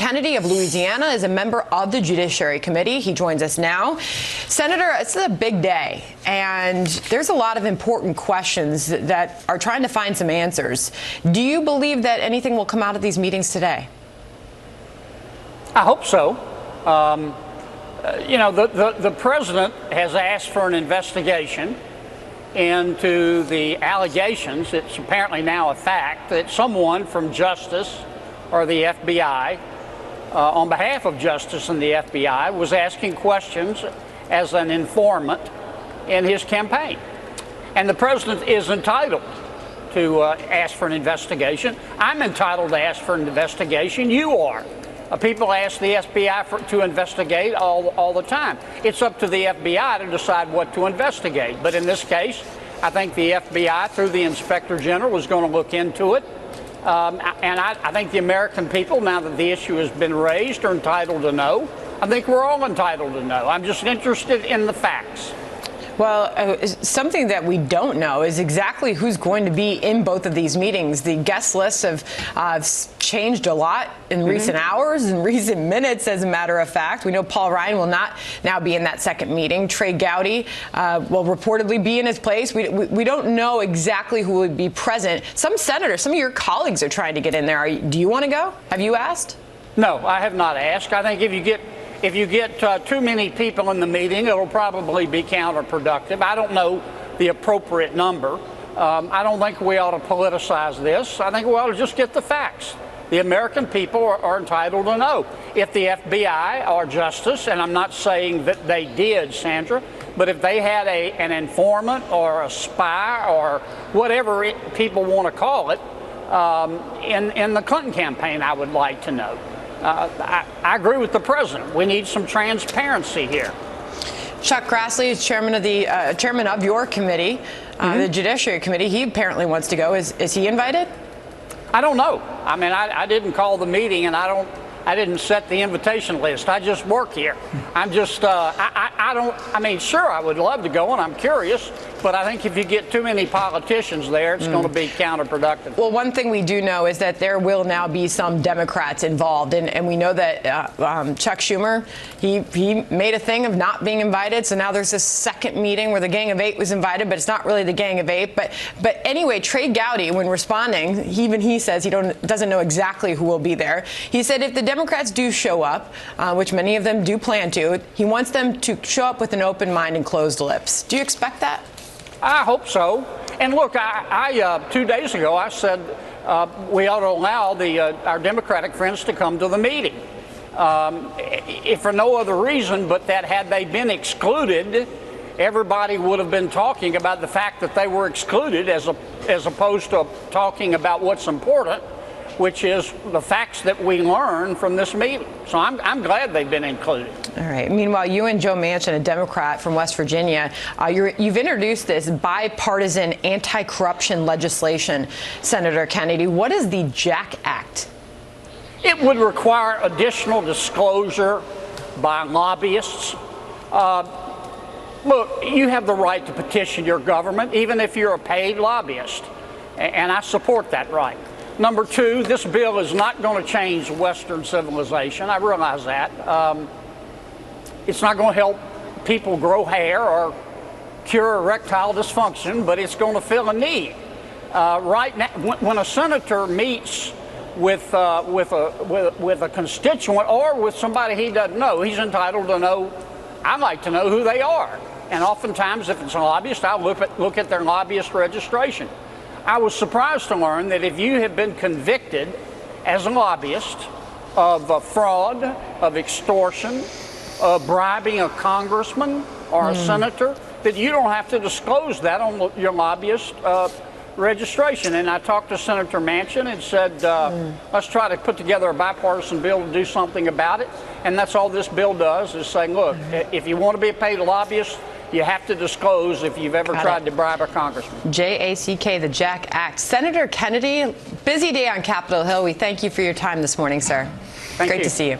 Kennedy of Louisiana is a member of the Judiciary Committee. He joins us now. Senator, it's a big day, and there's a lot of important questions that are trying to find some answers. Do you believe that anything will come out of these meetings today? I hope so. You know, the president has asked for an investigation into the allegations. It's apparently now a fact that someone from Justice or the FBI, on behalf of Justice and the FBI, was asking questions as an informant in his campaign. And the president is entitled to ask for an investigation. I'm entitled to ask for an investigation. You are. People ask the FBI to investigate all the time. It's up to the FBI to decide what to investigate. But in this case, I think the FBI, through the Inspector General, is going to look into it. And I think the American people, now that the issue has been raised, are entitled to know. I think we're all entitled to know. I'm just interested in the facts. Well, something that we don't know is exactly who's going to be in both of these meetings. The guest lists have changed a lot in recent hours and recent minutes, as a matter of fact. We know Paul Ryan will not now be in that second meeting. Trey Gowdy will reportedly be in his place. We don't know exactly who will be present. Some senators, some of your colleagues are trying to get in there. Do you want to go? Have you asked? No, I have not asked. I think if you get too many people in the meeting, it'll probably be counterproductive. I don't know the appropriate number. I don't think we ought to politicize this. I think we ought to just get the facts. The American people are entitled to know. If the FBI or Justice, and I'm not saying that they did, Sandra, but if they had an informant or a spy or whatever people want to call it in the Clinton campaign, I would like to know. I agree with the president. We need some transparency here. Chuck Grassley is chairman of your committee, the Judiciary Committee. He apparently wants to go. Is he invited? I don't know. I mean, I didn't call the meeting, and I didn't set the invitation list. I just work here. I'm just, I mean, sure, I would love to go, and I'm curious, but I think if you get too many politicians there, it's going to be counterproductive. Well, one thing we do know is that there will now be some Democrats involved, and we know that Chuck Schumer, he made a thing of not being invited, so now there's this second meeting where the Gang of Eight was invited, but it's not really the Gang of Eight. But anyway, Trey Gowdy, when responding, even he says he doesn't know exactly who will be there. He said if the Democrats do show up, which many of them do plan to, he wants them to show up with an open mind and closed lips. Do you expect that? I hope so. And look, I 2 days ago, I said we ought to allow our Democratic friends to come to the meeting. If for no other reason but that had they been excluded, everybody would have been talking about the fact that they were excluded as opposed to talking about what's important, which is the facts that we learn from this meeting. So I'm glad they've been included. All right. Meanwhile, you and Joe Manchin, a Democrat from West Virginia, you've introduced this bipartisan anti-corruption legislation, Senator Kennedy. What is the JACK Act? It would require additional disclosure by lobbyists. Look, you have the right to petition your government, even if you're a paid lobbyist, and I support that right. Number two, this bill is not going to change Western civilization. I realize that. It's not going to help people grow hair or cure erectile dysfunction, but it's going to fill a need. Right now, when a senator meets with a constituent or with somebody he doesn't know, he's entitled to know. I'd like to know who they are. And oftentimes, if it's a lobbyist, I'll look at their lobbyist registration. I was surprised to learn that if you have been convicted as a lobbyist of fraud, of extortion, of bribing a congressman or a senator, that you don't have to disclose that on your lobbyist registration. And I talked to Senator Manchin and said, let's try to put together a bipartisan bill to do something about it. And that's all this bill does, is saying, look, if you want to be a paid lobbyist, you have to disclose if you've ever tried to bribe a congressman. JACK, the JACK Act. Senator Kennedy, busy day on Capitol Hill. We thank you for your time this morning, sir. Thank you. Great to see you.